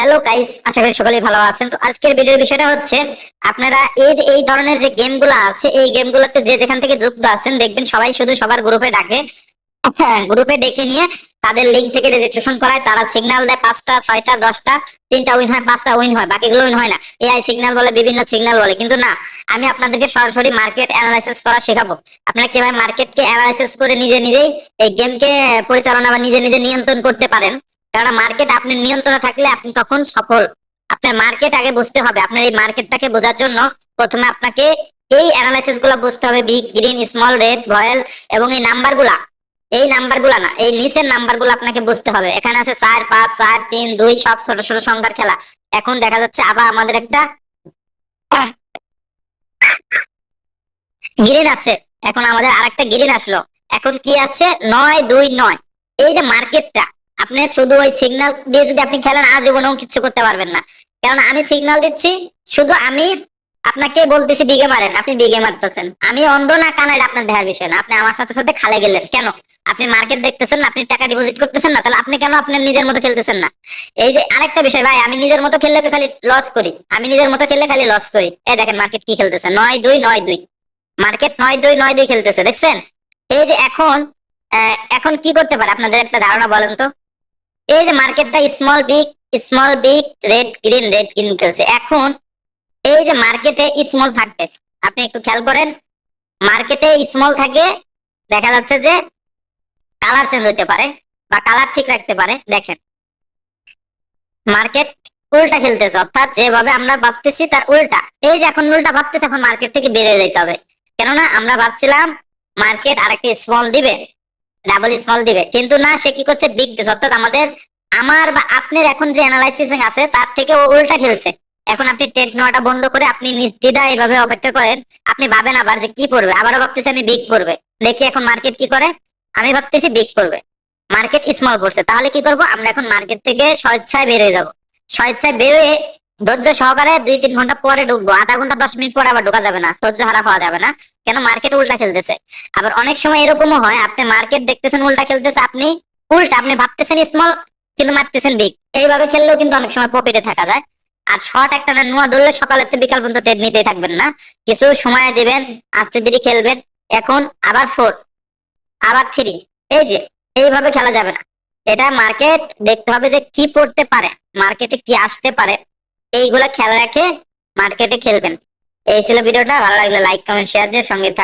Hello guys, আশা করি সকলেই ভালো আছেন। তো আজকের ভিডিওর বিষয়টা হচ্ছে আপনারা এই ধরনের যে গেমগুলো আছে এই গেমগুলোতে যে যেখান থেকে যুক্ত আছেন দেখবেন সবাই শুধু সবার গ্রুপে ডাকে। হ্যাঁ, গ্রুপে ডেকে নিয়ে তাদের লিঙ্ক থেকে রেজিস্ট্রেশন করায়, তারা সিগন্যাল দেয় 5টা 6টা 10টা, 3টা উইন হয় 5টা উইন হয়, বাকিগুলো উইন হয় না। এআই সিগন্যাল বলে, বিভিন্ন সিগন্যাল বলে, কিন্তু না, আমি আপনাদেরকে সরাসরি মার্কেট অ্যানালাইসিস করা শেখাবো। আপনারা কিভাবে মার্কেটকে অ্যানালাইসিস করে নিজে নিজেই এই গেমকে পরিচালনা বা নিজে নিজে নিয়ন্ত্রণ করতে পারেন। কারণ মার্কেট আপনার নিয়ন্ত্রণে থাকলে আপনি তখন সফল। আপনার মার্কেট আগে বুঝতে হবে। আপনার এই মার্কেটটাকে বোঝার জন্য প্রথমে আপনাকে এই অ্যানালাইসিস গুলা বুঝতে হবে, বিগ, গ্রিন, স্মল, রেড, ভয়েল, এবং এই নাম্বারগুলা না, এই নিচের নাম্বারগুলো আপনাকে বুঝতে হবে। এখানে আছে 4 5 4 3 2, সব ছোট ছোট সংখ্যার খেলা। এখন দেখা যাচ্ছে আবার আমাদের একটা গ্রিন আছে, এখন আমাদের আরেকটা গ্রিন আসলো। এখন কি আছে? 9 2 9। এই যে মার্কেটটা, আপনি শুধু ওই সিগন্যাল দিয়ে যদি আপনি খেলেন আজীবনেও কিছু করতে পারবেন না। কারণ আমি সিগন্যাল দিচ্ছি, শুধু আমি আপনাকে বলতেছি বিগে মারেন, আপনি বিগে মারতেছেন। আমি অন্ধ না কানা এটা আপনার দেখার বিষয় না। আপনি আমার সাথে সাথে খালে গেলেন কেন? আপনি মার্কেট দেখতেছেন না, আপনি টাকা ডিপোজিট করতেছেন না, তাহলে আপনি কেন আপনার নিজের মতো খেলতেছেন না? এই যে আরেকটা বিষয় ভাই, আমি নিজের মতো খেললে তো খালি লস করি। আমি নিজের মতো খেললে খালি লস করি। এই দেখেন মার্কেট কি খেলতেছে, 9 2 9 2। মার্কেট 9 2 9 2 খেলতেছে, দেখছেন? এই যে এখন এখন কি করতে পারে আপনাদের একটা ধারণা বলেন তো? এই যে মার্কেটটা স্মল বিগ রেড গ্রিন খেলছে। এখন এই যে মার্কেটে স্মল থাকবে, আপনি একটু খেয়াল করেন, মার্কেটে স্মল থাকে, দেখা যাচ্ছে যে কালার চেঞ্জ হতে পারে বা কালার ঠিক রাখতে পারে। দেখেন মার্কেট উল্টা খেলতেছে, অর্থাৎ যেভাবে আমরা ভাবতেছি তার উল্টা। এই যে এখন উল্টা ভাবতেছে, এখন মার্কেট থেকে বেরিয়ে যেতে হবে। কেননা আমরা ভাবছিলাম মার্কেট আরেকটা স্মল দিবে, ডাবল স্মল দিবে, কিন্তু না, সে কি করছে? বিগ দিচ্ছে। অর্থাৎ আমার বা আপনার এখন যে অ্যানালাইসিসিং আছে তার থেকে ও উল্টা খেলছে। এখন আপনি ট্রেড নেওয়াটা বন্ধ করে আপনি নির্দ্বিধায় এইভাবে অপেক্ষা করেন। আপনি ভাবেন আবার যে কি করবে, আবারও ভাবতেছি আমি বিগ করবে। দেখি এখন মার্কেট কি করে। আমি ভাবতেছি বিগ করবে, মার্কেট স্মল পড়ছে, তাহলে কি করব? আমরা এখন মার্কেট থেকে স্বেচ্ছায় বেরিয়ে যাব। স্বেচ্ছায় বেরোয় ধৈর্য সহকারে 2 3 ঘন্টা পরে ঢুকবো, আধা ঘন্টা 10 মিনিট পরে আবার ঢোকা যাবে না, ধৈর্য হারা হওয়া যাবে না। কেন? মার্কেট উল্টা খেলতেছে। আবার অনেক সময় এরকমও হয়, আপনি মার্কেট দেখতেছেন উল্টা খেলতেছে, আপনি উল্টা, আপনি ভাবতেছেন স্মল কিন্তু মারতেছেন বিগ। এইভাবে খেললেও কিন্তু অনেক সময় প্রফিটে থাকা যায়। আর শর্ট একটা নোয়া ধরলে সকালে বিকাল পর্যন্ত ট্রেড নিতেই থাকবেন না, কিছু সময় দিবেন, আস্তে ধীরে খেলবেন। এখন আবার 4, আবার 3। এই যে এইভাবে খেলা যাবে না। এটা মার্কেট দেখতে হবে যে কি পড়তে পারে, মার্কেটে কি আসতে পারে, এইগুলা খেয়াল রেখে মার্কেটে খেলবেন। এই ছিল ভিডিওটা। ভালো লাগলে লাইক কমেন্ট শেয়ার দিয়ে সঙ্গে থাকবেন।